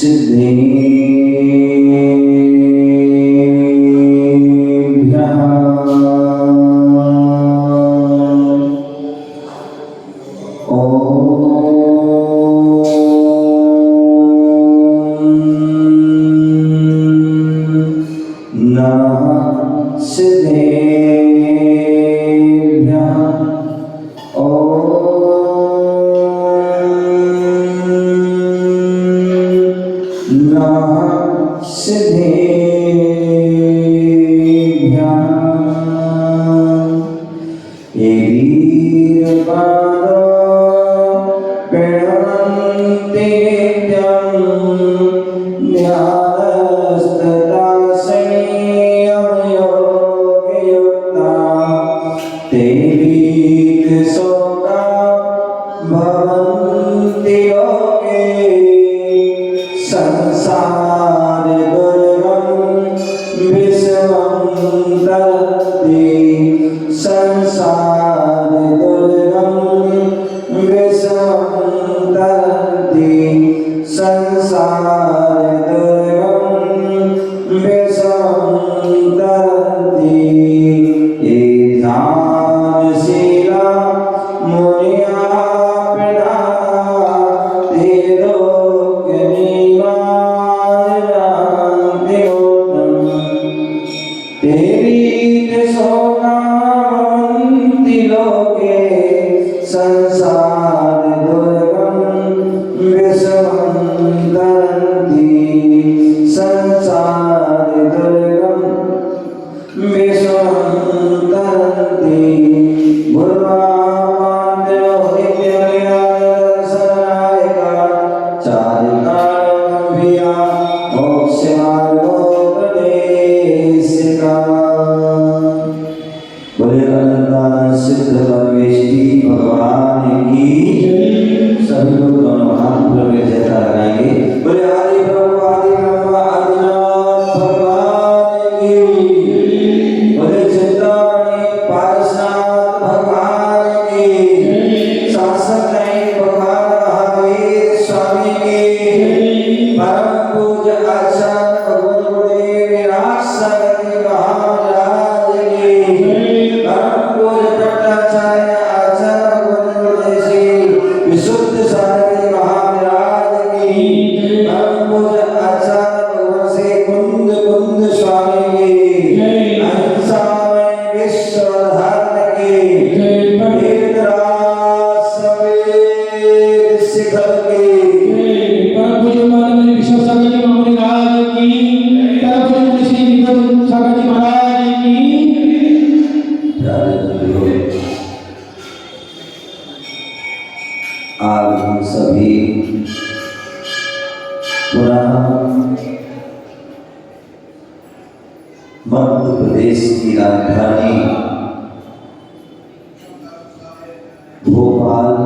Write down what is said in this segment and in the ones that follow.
मध्य प्रदेश की राजधानी भोपाल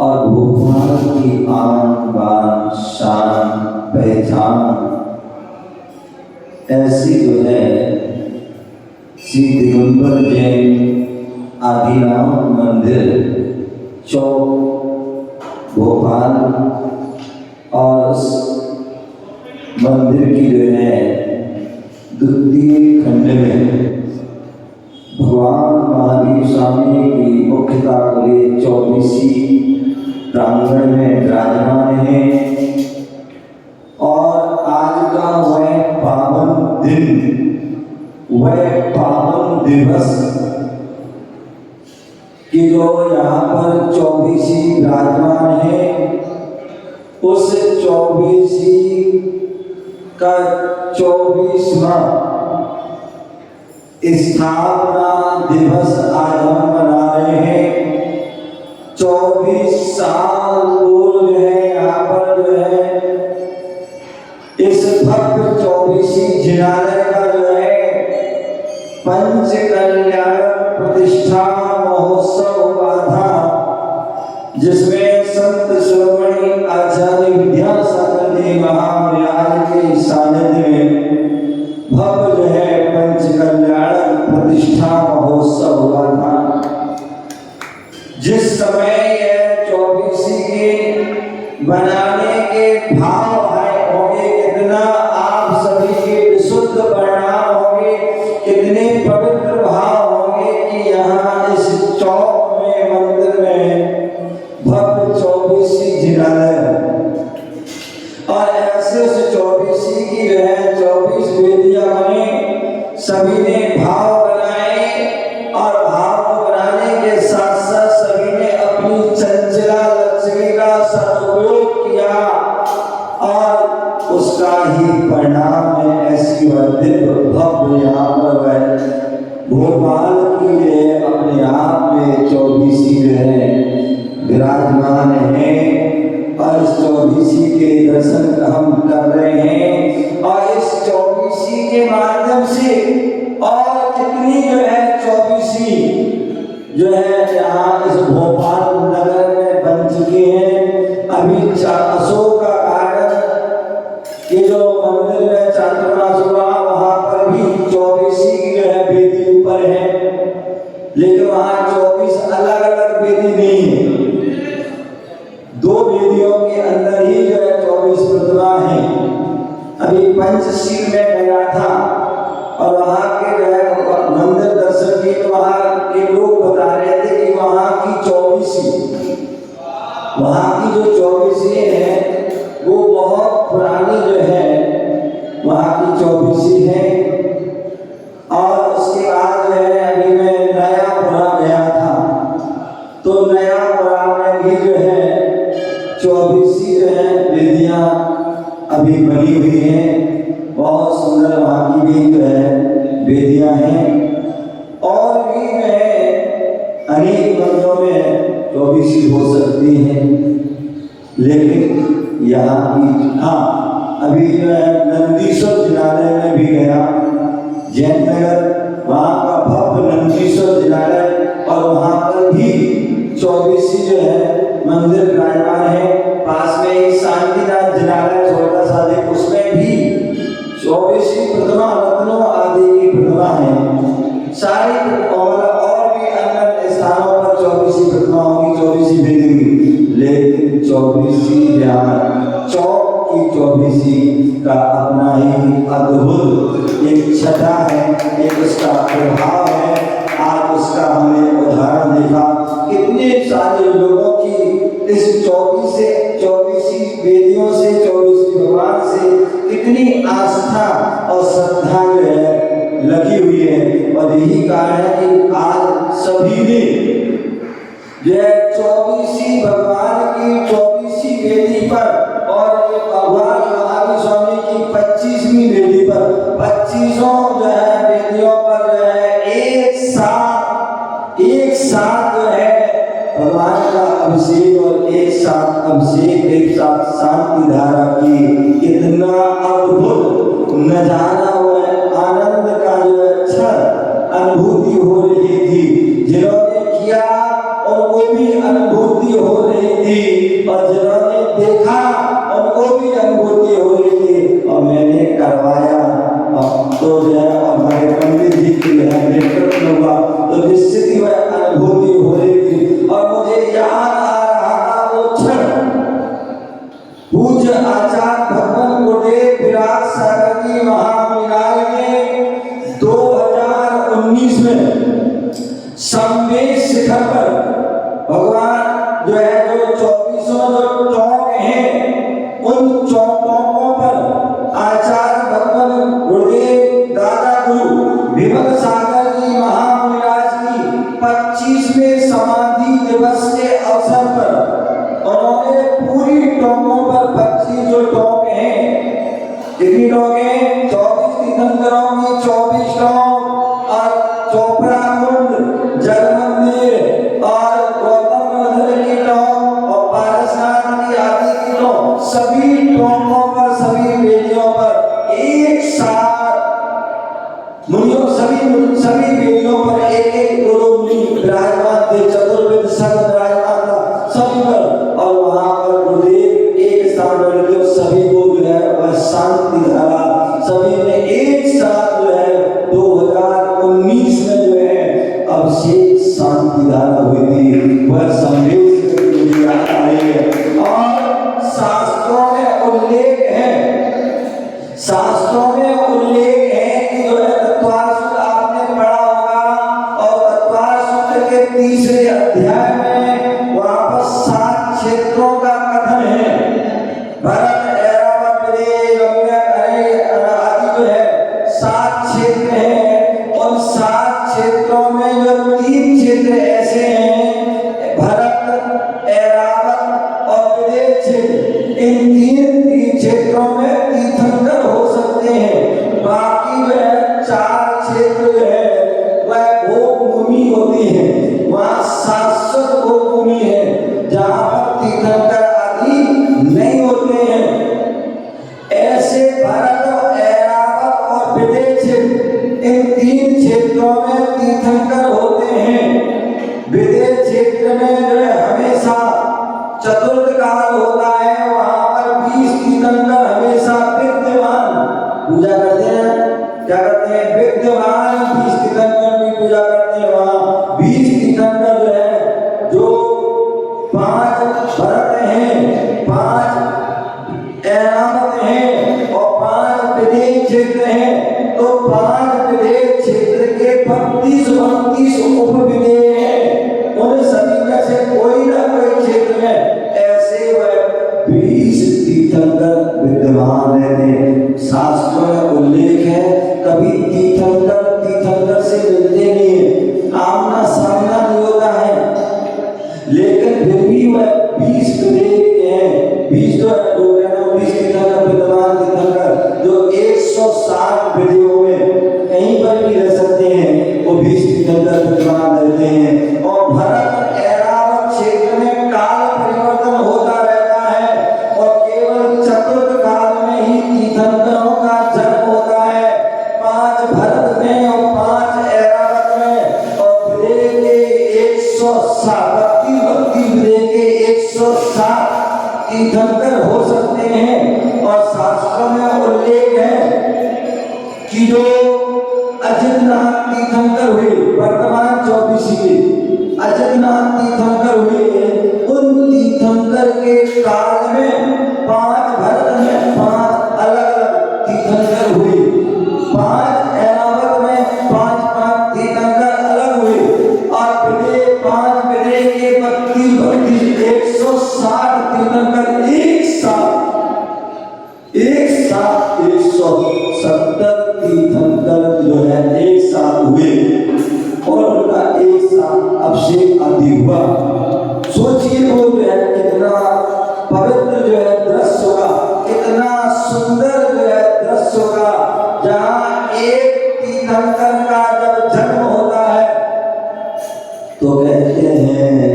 और भोपाल की आन बान शान पहचान ऐसी जो है श्री दिगंबर जैन आदिनाम मंदिर चौक भोपाल और उस मंदिर की जो है द्वितीय खंड में भगवान महावीर स्वामी की मुख्यता को लिए 24वीं प्रांगण में विराजमान है। और आज का वह पावन दिन, वह पावन दिवस कि जो यहाँ पर 24वीं विराजमान है, उस 24वीं का 24वां स्थापना दिवस आज हम मना रहे हैं। 24 साल पूर्व जो है यहाँ पर जो है इस भव्य 24वीं जिनालय का जो है पंच कल्याण प्रतिष्ठा महोत्सव हुआ था, जिसमें संत शिरोमणि आचार्य विद्यासागर जी महाविराज के सानिध्य में भव्य जो है पंच कल्याण प्रतिष्ठा महोत्सव हुआ था। जिस समय यह 24वीं के बनाने भाव है होंगे, कितना आप सभी के विशुद्ध परिणाम होंगे, कितने पवित्र भाव होंगे कि यहाँ इस चौक में मंदिर में भव्य 24 जिनालय और ऐसे उस 24 की जो है 24 वेदियां बने, सभी ने भाव बनाए और भाव बनाने के साथ साथ सभी ने अपनी चंचला लक्ष्मी का सदुपयोग किया और उसका ही परिणाम है ऐसी दिव्य भव्य यहाँ पर भोपाल की है अपने आप में 24 जो है विराजमान है और इस 24 के दर्शन हम कर रहे हैं और इस 24 के माध्यम से और कितनी जो है 24 जो है यहाँ इस भोपाल नगर में बन चुके हैं। अभी अशोक का गार्डन ये जो मंदिर में चातुर्मास हुआ वहां पर भी 24 की जो है वेदी ऊपर है, लेकिन वहां 24 अलग अलग वेदी नहीं है, 2 वेदियों के अंदर ही जो है 24 प्रतिमा है। अभी पंचशील में गया था और वहां के जो है मंदिर दर्शन किए, वहां के लोग बता रहे थे कि वहां की 24 है वो बहुत पुरानी जो है वहां की 24 है। और उसके बाद जो है अभी मैं नयापुरा गया था तो नयापुरा में भी जो है 24 जो है वेदियां अभी बनी हुई हैं, बहुत सुंदर वहाँ की भी जो है वेदियां हैं और भी जो है अनेक मंदिरों में 24 हो सकती हैं, लेकिन यहाँ की अभी जो है नंदीश्वर जिनालय में भी गया, जयनगर वहाँ का भव्य नंदीश्वर जिनालय और वहाँ पर भी 24 जो है मंदिर विराजमान है। पास में ही शांतिनाथ जिनालय छोटा सा देख, उसमें भी 24 प्रतिमा रत्नों आदि की प्रतिमा है। सारी और भी अन्य स्थानों पर 24 प्रतिमा होगी, 24 वेदी, लेकिन 24 यहाँ चौक की 24 का अपना ही अद्भुत एक छटा है, एक उसका प्रभाव है। आज उसका हमने उदाहरण देखा, कितने सारे लोगों की इस 24 वेदियों से 24 भगवान से कितनी आस्था और श्रद्धा जो है लगी हुई है। और यही कारण है कि आज सभी ने जो है 24 भगवान की 24 वेदी पर और भगवान महावीर स्वामी की 25वीं वेदी पर 25 जो है वेदियों पर जो है एक साथ जो है भगवान का अभिषेक और एक साथ अभिषेक, एक साथ शांति धारा की कितना अद्भुत नजारा हुआ है। आनंद का जो अच्छा अनुभूति हो रही थी, जिन्होंने किया उनको भी अनुभूति हो रही थी और जिन्होंने देखा उनको भी अनुभूति हो रही थी। और मैंने करवाया तो जो है हमारे पंडित जी की नेतृत्व हुआ तो निश्चित ही वह अनुभूति हो रही थी। और मुझे याद आ रहा था वो क्षण, पूज्य आचार्य भगवान गुरुदेव विराट सागर जी महाविनायक में 2019 में संवेद शिखर पर भगवान जो है जो 24 जो चौक हैं उन चौकों पर आचार्य भगवान गुरुदेव दादा गुरु विमल सागर जी महाविनायक की 25वें समाधि दिवस के अवसर पर उन्होंने पूरी टोकों पर 25 जो टोक हैं, कितनी टोक हैं 24 तीर्थंकरों की 24 टोक और चोपड़ा कुंड जल मंदिर और गौतम नगर की टोक और पारसनाथ की आदि की टोक, सभी टोकों पर सभी वेदियों पर एक साथ मुनियों सभी वेदियों पर एक गुरु मुनि विराजमान थे, चतुर्वेद संघ विराजमान था सभी पर। और वहां पर गुरुदेव एक स्थान पर थे, सभी को जो है वह शांति धारा सभी ने एक साथ जो है 2019 में जो है अभिषेक शांति धारा हुई थी, वह संदेश मुझे याद आई है। और शास्त्रों में इन तीन क्षेत्रों में तीर्थंकर हो सकते हैं। बाकी वह 4 क्षेत्र है वह भोगभूमि होती है, वहाँ शाश्वत भोगभूमि है जहाँ पर तीर्थंकर आदि नहीं होते हैं। ऐसे भरत, ऐरावत और विदेह क्षेत्र इन 3 क्षेत्रों में तीर्थंकर होते हैं। विदेह क्षेत्र में जो है हमेशा चतुर्थ काल होता है, वहाँ पर 20 तीर्थंकर हमेशा विद्यमान पूजा करते हैं। क्या करते हैं? विद्यमान 20 तीर्थंकर की पूजा करते हैं। वहाँ 20 तीर्थंकर जो है, जो 5 भरत हैं, 5 ऐरावत हैं और 5 विदेह क्षेत्र हैं, तो 5 विदेह क्षेत्र के 32 उपविदेह हैं। उन सभी में से कोई ना कोई क्षेत्र में ऐसे वह 20 तीर्थंकर विद्यमान रहते। शास्त्रों में उल्लेख है, कभी तीर्थंकर से मिलते नहीं है, आमना सामना नहीं होता है, लेकिन फिर भी वह 20 विदेह हैं। 20 जो है 20 तीर्थंकर विद्यमान तीर्थंकर जो 160 विदेहों में कहीं पर भी रह सकते हैं, वो 20 तीर्थंकर विद्यमान रहते हैं। और भरत ऐरावत क्षेत्र में काल परिवर्तन होता रहता है और केवल चतुर्थ काल में ही तीर्थंकरों का जन्म होता है। 5 भरत में और 5 ऐरावत में और विदेह के 160 विदेह के 160 तीर्थंकर हो सकते हैं। और शास्त्रों में उल्लेख है कि जो अजितनाथ तीर्थंकर हुए, वर्तमान 24 के अजितनाथ तीर्थंकर हुए, उन तीर्थंकर के काल में 5 भरत में 5 अलग अलग तीर्थंकर हुए, 5 ऐरावत में 5 तीर्थंकर अलग हुए और विदेह 5 विदेह के 32 160 तीर्थंकर एक साथ 170 तीर्थंकर जो है एक साथ हुए और उनका एक साथ अभिषेक आदि हुआ। सोचिए वो जो है कितना पवित्र जो है दृश्य होगा, कितना सुंदर जो है दृश्य होगा, जहाँ एक तीर्थंकर का जब जन्म होता है तो कहते हैं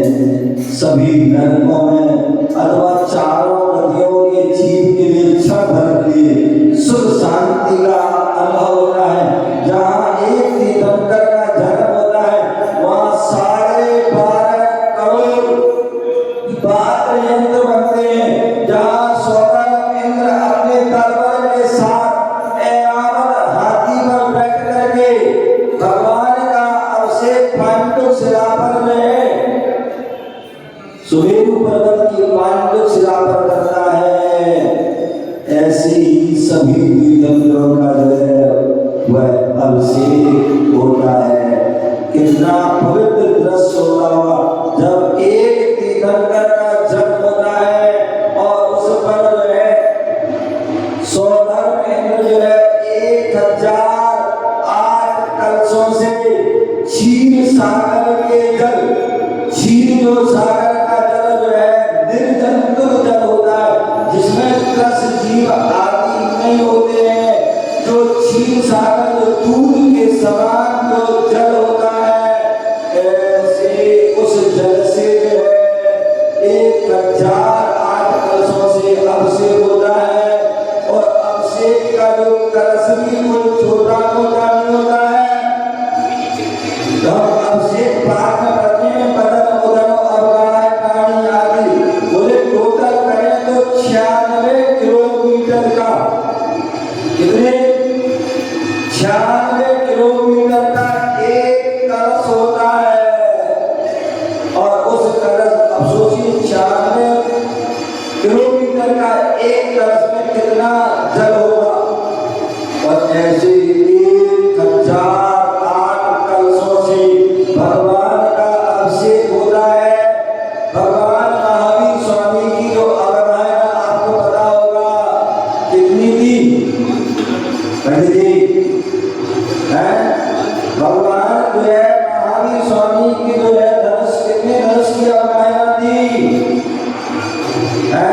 सभी नरकों में अथवा चारों नदियों के जीव के लिए क्षण भर के लिए सुख शांति का अनुभव होता है। जहाँ एक तीर्थंकर का जन्म होता है वहाँ 12.5 करोड़ वाद्य यंत्र बनते हैं। जहाँ स्वतः इंद्र अपने तलवार के साथ ऐरावत हाथी पर बैठ करके भगवान का अभिषेक पांडु शिला पर में सुमेरु पर्वत की पांडु शिला पर करता है। ऐसे ही सभी तीर्थंकरों का जो है वह अभिषेक होता है। कितना पवित्र दृश्य होता हुआ जब एक तीर्थंकर का जन्म होता है और उस पर जो है स्वधर्म इंद्र जो है 1008 कलशों से क्षीर सागर के जल, क्षीर जो सागर का जल जो है निर्जंतुक जल होता है, जिसमें कृष्ण जीव आदि नहीं होते हैं, जो क्षीर सागर जो दूध के समान जो जल होता है, ऐसे उस जल से जो है 1008 कलशों से अभिषेक होता है। और अभिषेक का जो कलश भी कोई छोटा मोटा नहीं होता है। तो अभिषेक पाठ में करते हैं बदन उदन अवगाह प्राणी आदि, बोले टोटल करें तो 96 किलोमीटर का, कितने 96 किलोमीटर का एक कलश होता है। और उस कलश अब सोचिए 96 किलोमीटर का एक कलश में कितना जल होगा। और ऐसे 1008 कलशों से भगवान का अभिषेक होता है। भगवान महावीर स्वामी की जो अवधारणा आपको पता होगा कितनी थी पंडित जी है। भगवान जो है महावीर स्वामी की जो है धनुष, कितने धनुष की अवधारणा थी है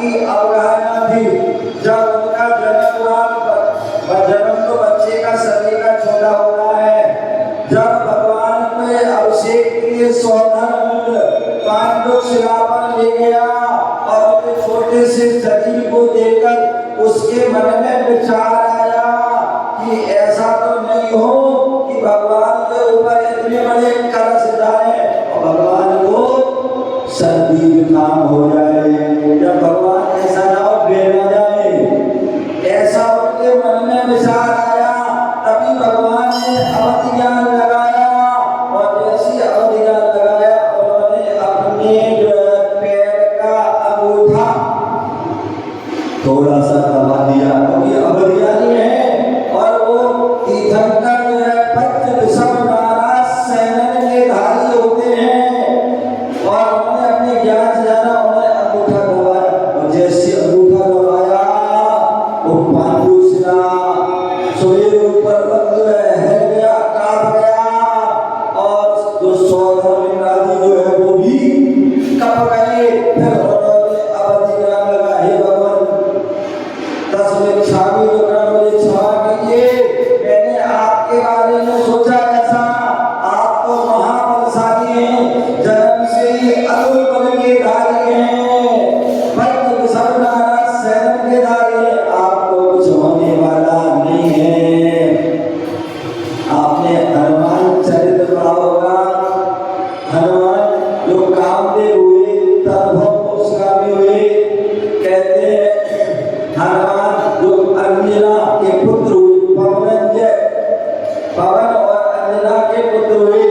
की अवगाहना थी। जब उनका जन्म हुआ, जन्म तो बच्चे का शरीर का छोटा होता है। जब भगवान पे अभिषेक के लिए सौदान पांडु शिला पर ले गया और अपने छोटे से शरीर को देखकर उसके मन में विचार आया कि ऐसा तो नहीं हो कि भगवान के ऊपर इतने बड़े कलश जाए और भगवान को सर्दी जुकाम हो जाए, या भगवान ऐसा ना हो बेना जाए। ऐसा उनके मन में विचार आया। तभी भगवान ने अवधि ज्ञान लगाया और जैसी अवधि ज्ञान लगाया उन्होंने अपने पैर का अंगूठा थोड़ा सा दबा दिया, क्योंकि अवधि ज्ञानी है और वो तीर्थंकर जो है पंच विषम नाराज सैनन के धारी होते हैं और उन्होंने अपने ज्ञान से जाना, उन्होंने अंगूठा दबाया और जैसे अंगूठा दबाया वो पांडु शिला शरीर ऊपर हिल गया, काट गया और जो सौधर्म आदि जो है वो भी कप गए। फिर उन्होंने अवधि ज्ञान लगा, हे भगवान 10 मिनट छावी जो कर मुझे क्षमा कीजिए, मैंने आपके बारे में सोचा ऐसा, आप तो महाबलशाली हैं, जन्म से ही अतुल बल के धारी हैं, पंच विषम नाराज सैनन के धारी हैं, आपको कुछ होने वाला नहीं है। आपने हनुमान चरित्र पढ़ा होगा। हनुमान जो कामदेव हुए तद्भव मोक्षगामी हुए, कहते हैं हनुमान जो अंजना के पुत्र हुए, पवन और अंजना के पुत्र हुए,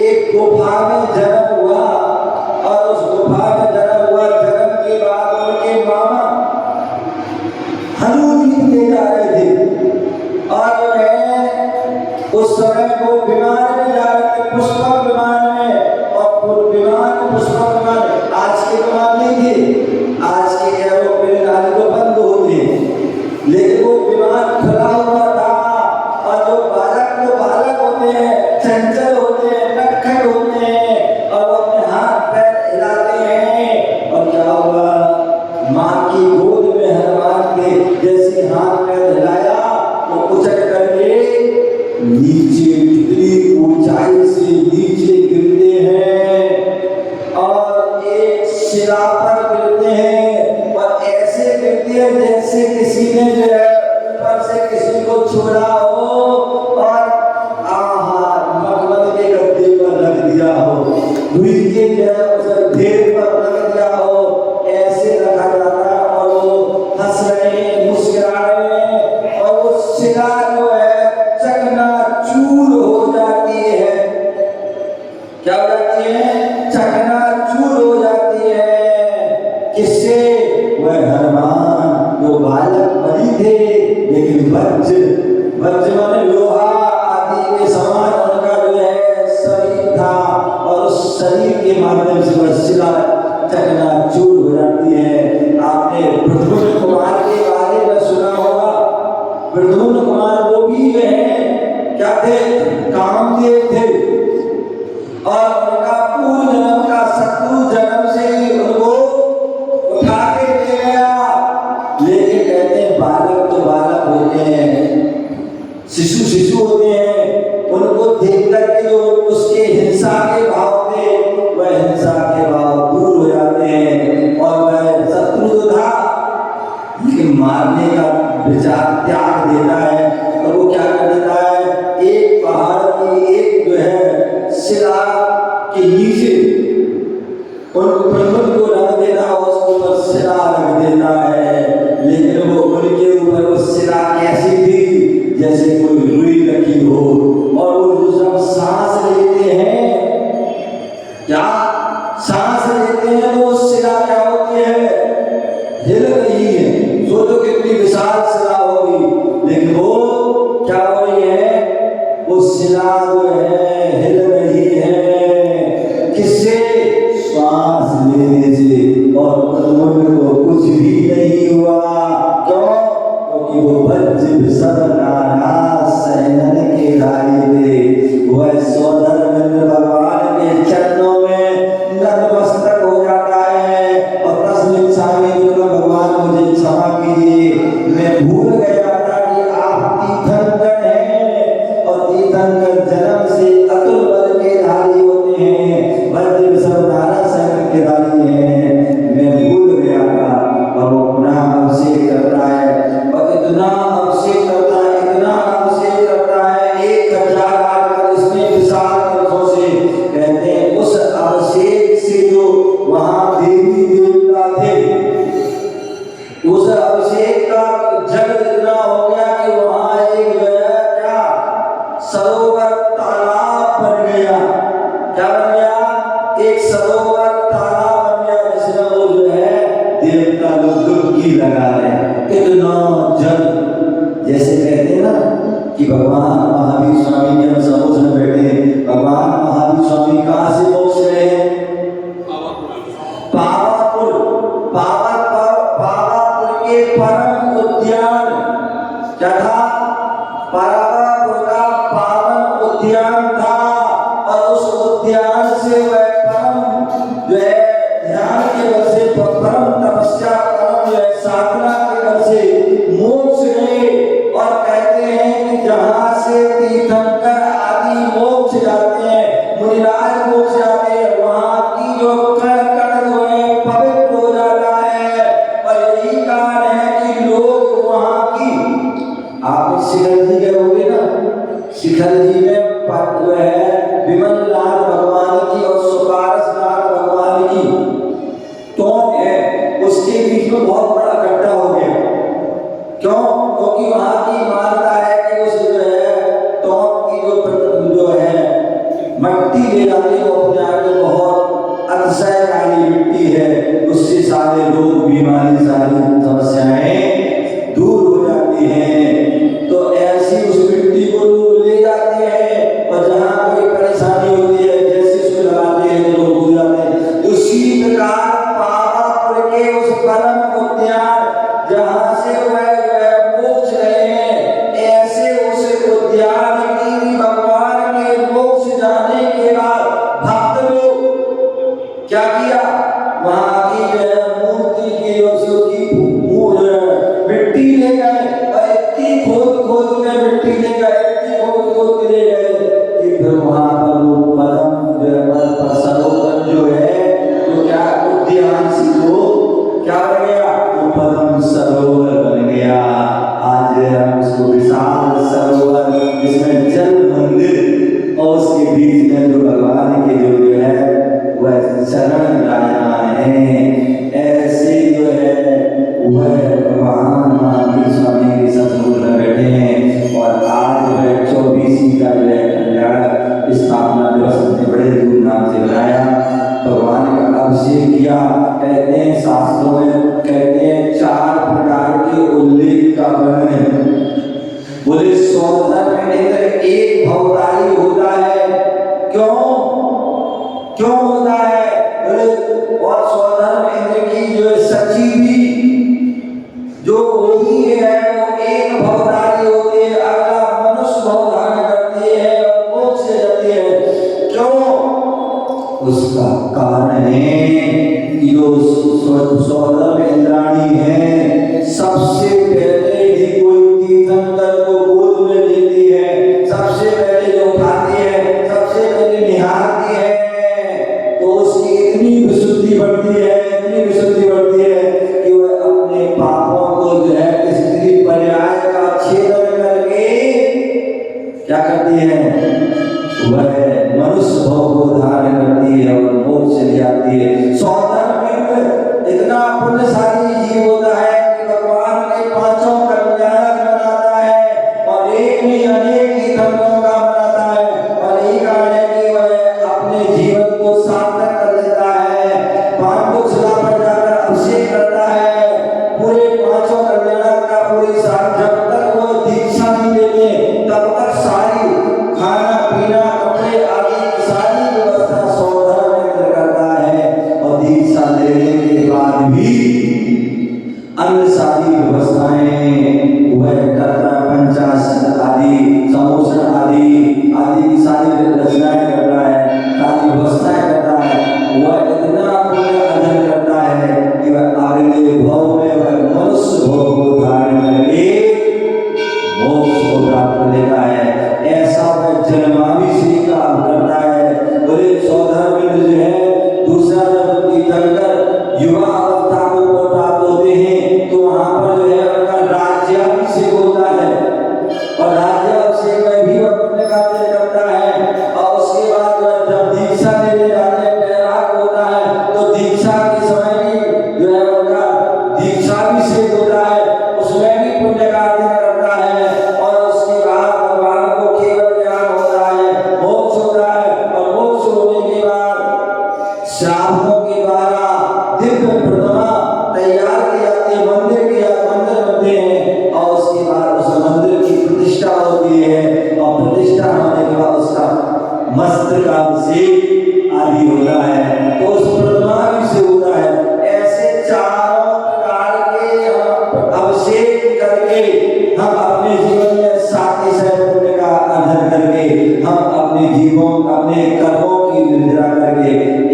एक गुफा में जन्म हुआ और उस गुफा में जन्म हुआ। जन्म के बाद उनके मामा हनुमान ले जा रहे थे और उस समय वो विमान में जा रहे थे, पुष्पक विमान में, और विमान पुष्पक विमान आज के विमान नहीं थे, आज के एरोप्लेन आज तो बंद होते हैं, लेकिन वो विमान खुला हुआ था और जो बालक होते हैं, चंचल होते हैं, नटखट होते हैं और वो अपने हाथ पैर हिलाते हैं। और क्या हुआ, माँ की गोद में हनुमान के जैसे हाथ पैर हिलाया वो उछल करके नीचे, कितनी ऊंचाई से नीचे गिरते हैं और एक शिला पर गिरते हैं और ऐसे गिरते हैं जैसे किसी ने जो है ऊपर से किसी को छोड़ा हो और मखमल के गद्दे पर रख दिया हो, रुई के जो है उस ढेर पर रख दिया हो, ऐसे रखा जाता है और वो हंस रहे हैं, मुस्कुरा रहे हैं और वो शिला जो है चकनाचूर हो जाती है। क्या हो जाती है? चकनाचूर हो जाती है। किससे? वह हनुमान जो बालक बलि थे, लेकिन वज्र माने लोहा आदि के समान उनका जो है शरीर था और उस शरीर के माध्यम से वह शिला चकनाचूर हो जाती है। आपने प्रद्युम्न कुमार के बारे में सुना होगा। प्रद्युम्न कुमार वो भी है, क्या थे? कामदेव थे और उनका पूर्व जन्म का शत्रु जन्म से ही उनको उठा के ले गया। लेकिन कहते हैं बालक तो बालक होते हैं, शिशु शिशु होते हैं, उनको देख करके जो उसके हिंसा के भाव थे वह हिंसा के भाव दूर हो जाते हैं और वह शत्रु तो था लेकिन मारने का विचार त्याग देता है और वो क्या कर देता है, एक पहाड़ की एक जो है शिला के नीचे उन प्रमुख को रख देता है, उसके ऊपर शिला रख देता है। लेकिन वो उनके ऊपर वो शिला कैसी थी, जैसे कोई रुई रखी हो और वो जब सांस लेते हैं, क्या सांस लेते हैं तो वो शिला क्या होती है, हिल रही है। सोचो कितनी विशाल शिला होगी, लेकिन वो क्या हो रही है, वो शिला जो है हिल रही है। किससे? श्वास लेने से। और प्रद्युम्न को कुछ भी नहीं हुआ। क्यों? क्योंकि वो वज्र विषम नाराज सैनन के धारी थे। वह सौधर्मेंद्र भगवान के चरणों में नतमस्तक हो जाता है और 10 मिनट स्वामी विक्रम भूल गया था कि आप तीर्थंकर हैं और तीर्थंकर जन्म से अतुल बल के धारी होते हैं, वज्र सर्वधारा शक्ति के धारी हैं। मैं भूल गया था और वो पुनः अभिषेक कर रहा है और इतना अभिषेक करता है, इतना अभिषेक करता है 1000 आकर इसमें विशाल कलशों से। कहते हैं उस अभिषेक से जो वहां देवी देवता थे, उस अभिषेक का जल इतना हो गया कि वहां एक क्या सरोवर तालाब बन गया। क्या बन गया? एक सरोवर तालाब बन गया जिसमें वो जो है देवता लोग डुबकी लगा रहे। इतना जल, जैसे कहते हैं ना कि भगवान महावीर स्वामी के हम समुद्र में बैठे, भगवान महावीर स्वामी कहाँ से मोक्ष रहे हैं? पावापुर। पावापुर के परम उद्यान क्या था? पावापुर का पावन उद्यान था और उस उद्यान से वह परम जो है ध्यान के बल से, परम तपस्या, परम जो है साधना के बल से मोक्ष गए। और कहते हैं कि जहाँ से तीर्थंकर आदि मोक्ष जाते हैं, मुनिराज मोक्ष जाते हैं, वहाँ की जो कण कण जो है पवित्र हो जाता है। और यही कारण है कि लोग वहाँ की, आप शिखर जी गए होंगे ना, शिखर जी में जो है विमल लाल भगवान की और सुपारस लाल भगवान की टोंक है, उसके बीच में बहुत बड़ा गड्ढा हो गया। क्यों? क्योंकि वहां की मान्यता है कि उस जो है टोंक की जो है मट्टी ले जाते हैं, वो अपने आप में बहुत अतिशयकारी मिट्टी है, उससे सारे रोग, बीमारी, सारी समस्याएं दूर हो जाती हैं। तो ऐसी उस मिट्टी को लोग ले जाते हैं और जहाँ कोई परेशानी होती है जैसे उसको लगाते हैं तो लोग हो जाते हैं। उसी प्रकार पावापुर के उस परम उद्यान जहाँ से वह मोक्ष रहे हैं, ऐसे उस उद्यान की भी भगवान के मोक्ष जाने के बाद भक्त लोग क्या किया? वहाँ की जो है मूर्ति की मिट्टी ले गए और इतनी खोद खोद के मिट्टी ले गए, इतनी खोद खोद के ले गए कि फिर वहाँ पर वो पदम जो है सरोवर जो है तो क्या उद्यान से वो क्या बन गया? वो पदम सरोवर बन गया। आज हम उसको विशाल सरोवर, जिसमें जल मंदिर और उसके बीच में जो भगवान के जो है वह चरण विराजमान है। ऐसे जो है वह भगवान महावीर स्वामी के सत्संग में बैठे हैं और आज वह 24वीं का जो है कल्याण स्थापना दिवस अपने बड़े धूमधाम से मनाया, भगवान का अभिषेक किया। कहते हैं शास्त्रों में, कहते हैं 4 प्रकार के उल्लेख का वर्णन है। बोले सौंदर्य में एक भवदारी होता है। क्यों होता है? और सौंदर्य इंद्र की जो सची भी जो होती है वो एक भवदारी होती है, अगला मनुष्य भव धारण करती है और मोक्ष से जाती है। क्यों? उसका कारण है कि जो सौंदर्य इंद्राणी है, सबसे पहले ही कोई तीर्थंकर को गोद में लेती है, सबसे पहले जो उठाती है, सबसे पहले निहारती है, तो उसकी इतनी विशुद्धि बढ़ती है, इतनी विशुद्धि बढ़ती है कि वह अपने पापों को जो है स्त्री पर्याय का छेदन करके क्या करती है? वह मनुष्य भव को धारण करती है और मोक्ष चली जाती है। सौंदर्य इतना पुण्यशाली जीव होता दीक्षा भी से होता है, उसमें भी पुण्य का अर्जन करता है और उसके बाद भगवान को केवल ज्ञान होता है, मोक्ष होता है और मोक्ष होने के बाद श्रावकों के द्वारा दिव्य प्रतिमा तैयार की जाती है, मंदिर बनते हैं और उसके बाद उस मंदिर की प्रतिष्ठा होती है और प्रतिष्ठा होने के बाद उसका मस्तक का अभिषेक आदि होता है, तो उस प्रतिमा भी से होता है। ऐसे चारों प्रकार के अभिषेक करके हम अपने जीवन में साथी पुण्य का अर्जन करके हम अपने जीवन अपने कर्मों की निर्जरा करके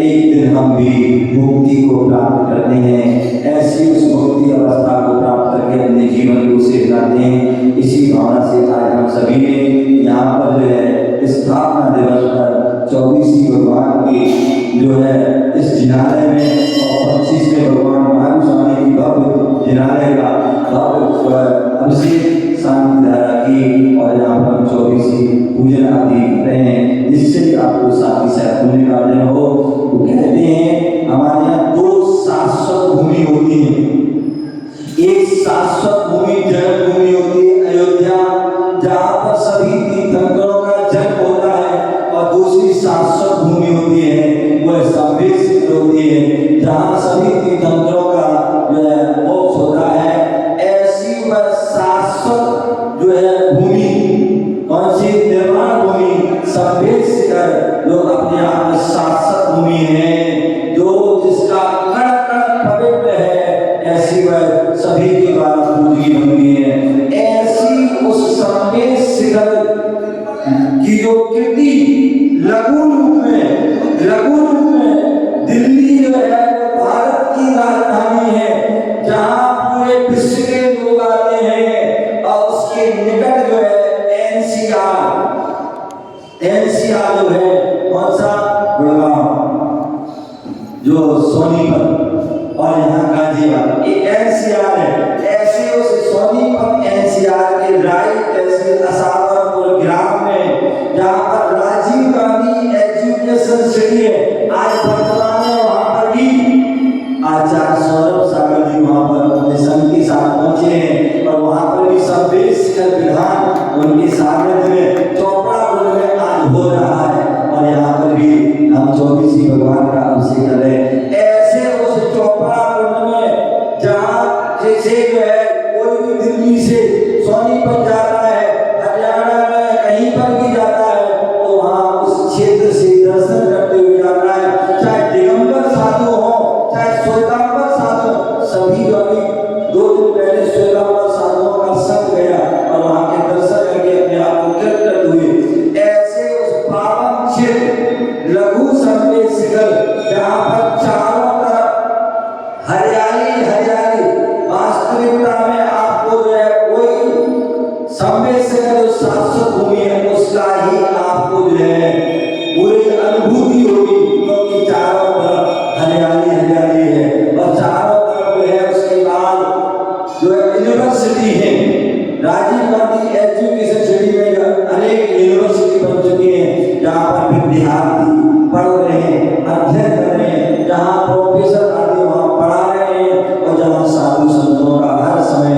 एक दिन हम भी मुक्ति को प्राप्त करते हैं। ऐसी उस मुक्ति अवस्था को प्राप्त करके अपने जीवन को से लाते हैं। इसी भावना से आज हम सभी ने यहाँ पर जो है स्थापना दिवस पर 24 भगवान की जो है इस जिनालय में और 25 में भगवान महावीर स्वामी की भव्य जिनालय का भव्य अभिषेक शांति धारा की और यहाँ पर 24 पूजन आदि करते हैं, जिससे आपको साथी से पुण्य का अर्जन हो। वो कहते हैं हमारे यहाँ दो शाश्वत भूमि होती है, एक शाश्वत भूमि जन्मभूमि होती है अयोध्या, जहाँ पर सभी तीर्थंकरों का जन्म होता है, और दूसरी शाश्वत भूमि होती है वह संवेशित होती है, जहाँ सभी तीर्थंकरों का जो है मोक्ष होता है। ऐसी वह शाश्वत जो है भूमि कौन सी? निर्माण भूमि संवेश कर जो अपने आप में शाश्वत भूमि है, जो जिसका कण कण पवित्र है, ऐसी वह सभी के द्वारा पूजी भूमि है। ऐसी उस संवेश शिखर की जो कृति लघु रूप में दिल्ली जो है भारत की राजधानी है, जहाँ पूरे विश्व के लोग आते हैं, और उसके निकट जो है एनसीआर जो है कौन सा? गुड़गांव जो सोनीपत और यहाँ गाजियाबाद, ये एनसीआर है। ऐसे उस सोनीपत एनसीआर के राय तहसील असावरपुर ग्राम में जहाँ पर राजीव गांधी एजुकेशन सिटी है, आज वर्तमान में वहाँ पर भी आचार्य सौरभ सागर जी वहाँ पर अपने संघ के साथ पहुंचे हैं, और वहाँ पर भी संवेश कर विधान उनके सानिध्य में चौपड़ापुर में आज हो रहा है, और यहाँ पर भी हम 24 भगवान का अभिषेक कर रहे हैं। ऐसे उस चौपड़ापुर में जहाँ जैसे जो है कोई भी दिल्ली से सोनीपत जाता है, हरियाणा में कहीं पर भी जाता है, तो वहाँ उस क्षेत्र से दर्शन करते हुए जाता है, चाहे दिगंबर साधु हो चाहे श्वेतांबर साधु, सभी जो अभी 2 दिन पहले श्वेतांबर साधुओं का संग गया और वहाँ के दर्शन करके अपने आप को कृत हुए। ऐसे उस पावन क्षेत्र लघु संवेश शिखर जहाँ पर चारों तरफ हरियाली वास्तविकता में आपको जो है कोई संवेश शिखर जो शाश्वत भूमि है उसका ही आपको जो है पूरी अनुभूति होगी, क्योंकि चारों तरफ हरियाली है, और चारों तरफ जो है उसके बाद जो है यूनिवर्सिटी है, राजीव गांधी एजुकेशन सिटी में अनेक यूनिवर्सिटी बन चुकी है, जहाँ पर विद्यार्थी पढ़ रहे हैं, अध्ययन कर रहे हैं, जहाँ प्रोफेसर आदि वहाँ पढ़ा रहे हैं, और जहाँ साधु संतों का हर समय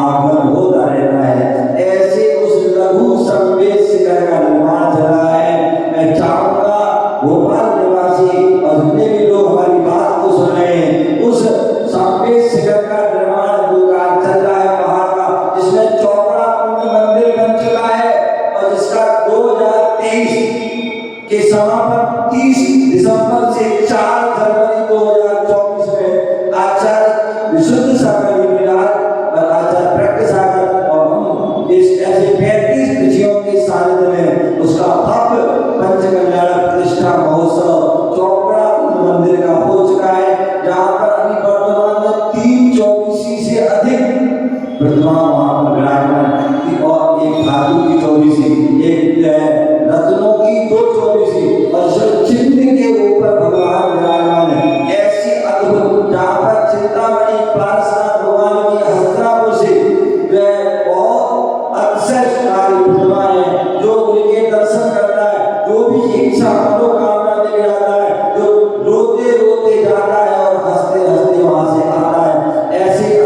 आगमन होता रहता है। ऐसे उस लघु संवेश शिखर का निर्माण चल रहा है। मैं चाहूँगा भोपाल निवासी और जितने भी लोग हमारी बात को सुन रहे हैं, उस संवेश शिखर का निर्माण जो कार्य चल रहा है पहाड़ का, जिसमें चौपड़ापुर में मंदिर बन चुका है, और जिसका 2023 के समापन 30 दिसंबर से 4 जनवरी 2024 में आचार्य विशुद्ध सागर और आचार्य प्रज्ञ सागर और हम इस ऐसे 35 ऋषियों के सानिध्य में उसका भव्य पंचकल्याण प्रतिष्ठा महोत्सव चौपड़ापुर मंदिर का हो चुका है, जहाँ पर अभी वर्तमान में 324 से अधिक प्रतिमा वहाँ पर विराजमान, और एक धातु की 24, एक रत्नों की 224, और जो चिन्ह के ऊपर भगवान विराजमान है। ऐसी अद्भुत जहाँ पर चिंतामणि पार्श्वनाथ भगवान की हस्तिनापुर से बहुत अतिशयकारी प्रतिमा है, जो उनके दर्शन करता है, जो भी इच्छा मनोकामना लेके जाता है, जो रोते रोते जाता है और हंसते हंसते वहां से आता है। ऐसी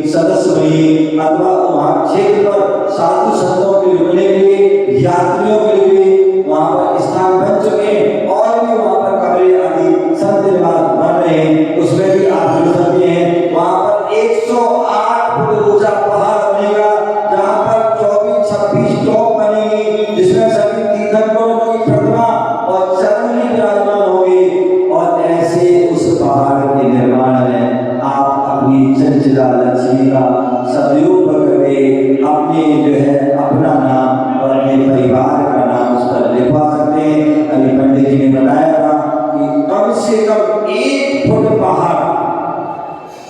सदस्य बनी अथवा वहाँ क्षेत्र पर साधु संतों के रुकने के लिए, यात्रियों के लिए वहाँ पर स्थान बन चुके हैं और भी वहाँ पर कमरे आदि संत निवास बन रहे हैं, उसमें भी आप जुड़ सकते हैं। वहाँ पर 108 फुट ऊंचा पहाड़ बनेगा जहाँ पर 24-26 टॉप बनेगी, जिसमें सभी तीर्थंकरों की प्रतिमा और चरणी विराजमान होगी। और ऐसे उस पहाड़ के निर्माण में आप अपनी चंचला लक्ष्मी का सदुपयोग करके अपने जो है अपना नाम और अपने परिवार का नाम उस पर लिखवा सकते हैं। अभी पंडित जी ने बताया था कि कम से कम 1 फुट पहाड़,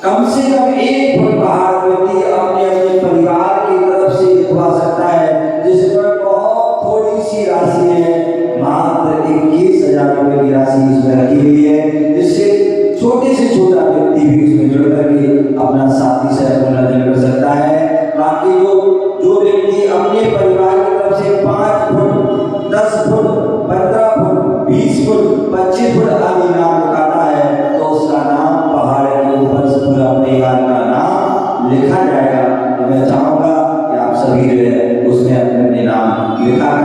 कम से कम 1 फुट पहाड़ व्यक्ति अपने अपने परिवार की तरफ से लिखवा सकता है, जिसमें बहुत थोड़ी सी राशि है, मात्र 21,000 रुपये की राशि इसमें रखी हुई है, जिससे छोटे से छोटा व्यक्ति भी उसमें जुड़ करके अपना साथी से मनोरंजन कर सकता है। बाकी जो व्यक्ति अपने परिवार की तरफ से 5 foot, 10 foot, 15 foot, 20 foot, 25 foot आदि नाम लिखाता है, तो उसका नाम पहाड़ के ऊपर से पूरा परिवार का नाम लिखा जाएगा। तो मैं चाहूँगा कि आप सभी जो है उसमें अपने नाम लिखा